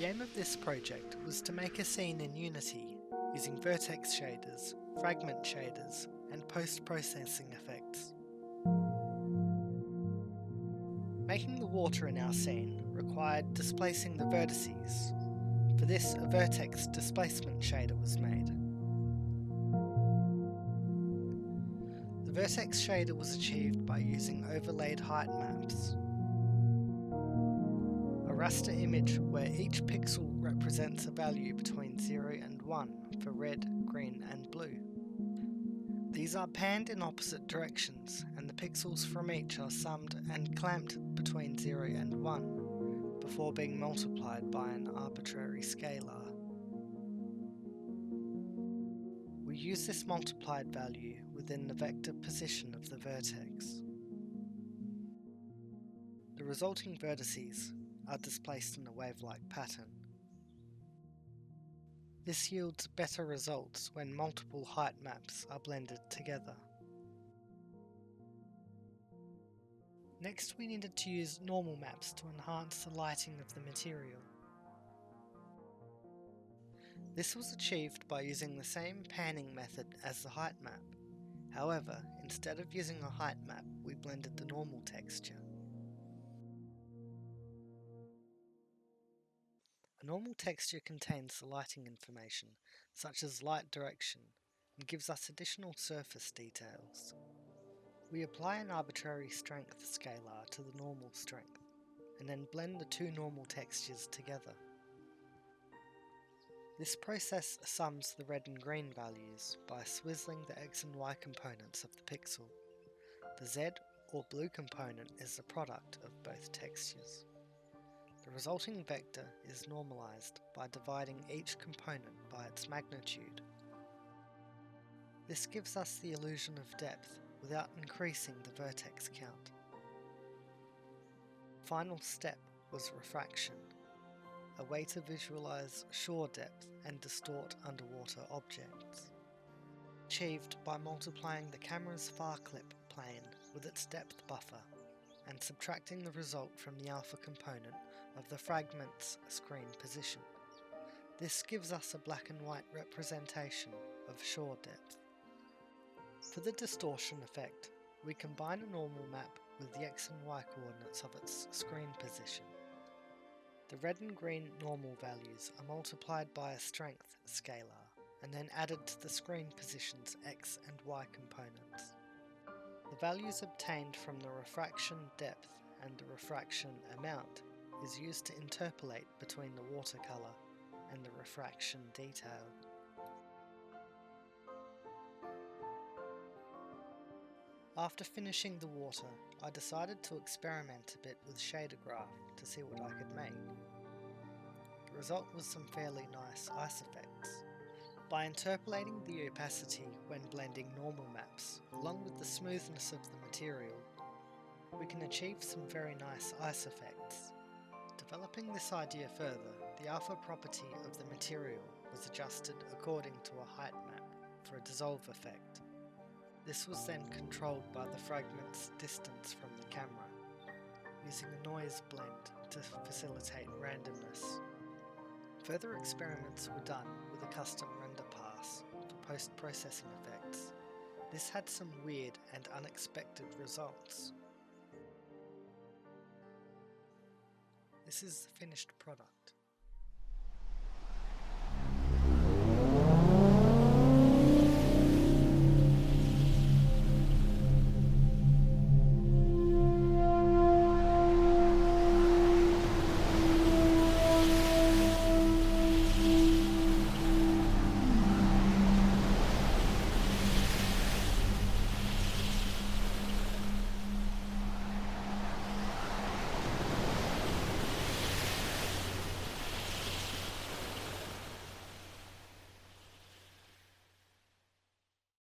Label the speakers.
Speaker 1: The aim of this project was to make a scene in Unity using vertex shaders, fragment shaders, and post-processing effects. Making the water in our scene required displacing the vertices. For this, a vertex displacement shader was made. The vertex shader was achieved by using overlaid height maps. A raster image where each pixel represents a value between 0 and 1 for red, green and blue. These are panned in opposite directions, and the pixels from each are summed and clamped between 0 and 1 before being multiplied by an arbitrary scalar. We use this multiplied value within the vector position of the vertex. The resulting vertices are displaced in a wave-like pattern. This yields better results when multiple height maps are blended together. Next, we needed to use normal maps to enhance the lighting of the material. This was achieved by using the same panning method as the height map. However, instead of using a height map, we blended the normal texture. A normal texture contains the lighting information, such as light direction, and gives us additional surface details. We apply an arbitrary strength scalar to the normal strength, and then blend the two normal textures together. This process sums the red and green values by swizzling the X and Y components of the pixel. The Z or blue component is the product of both textures. The resulting vector is normalized by dividing each component by its magnitude. This gives us the illusion of depth without increasing the vertex count. The final step was refraction, a way to visualize shore depth and distort underwater objects. Achieved by multiplying the camera's far clip plane with its depth buffer and subtracting the result from the alpha component of the fragment's screen position. This gives us a black and white representation of shore depth. For the distortion effect, we combine a normal map with the X and Y coordinates of its screen position. The red and green normal values are multiplied by a strength scalar and then added to the screen position's X and Y components. The values obtained from the refraction depth and the refraction amount is used to interpolate between the watercolour and the refraction detail. After finishing the water, I decided to experiment a bit with shader graph to see what I could make. The result was some fairly nice ice effects. By interpolating the opacity when blending normal maps, along with the smoothness of the material, we can achieve some very nice ice effects. Developing this idea further, the alpha property of the material was adjusted according to a height map for a dissolve effect. This was then controlled by the fragment's distance from the camera, using a noise blend to facilitate randomness. Further experiments were done with a custom render pass for post-processing effects. This had some weird and unexpected results. This is the finished product.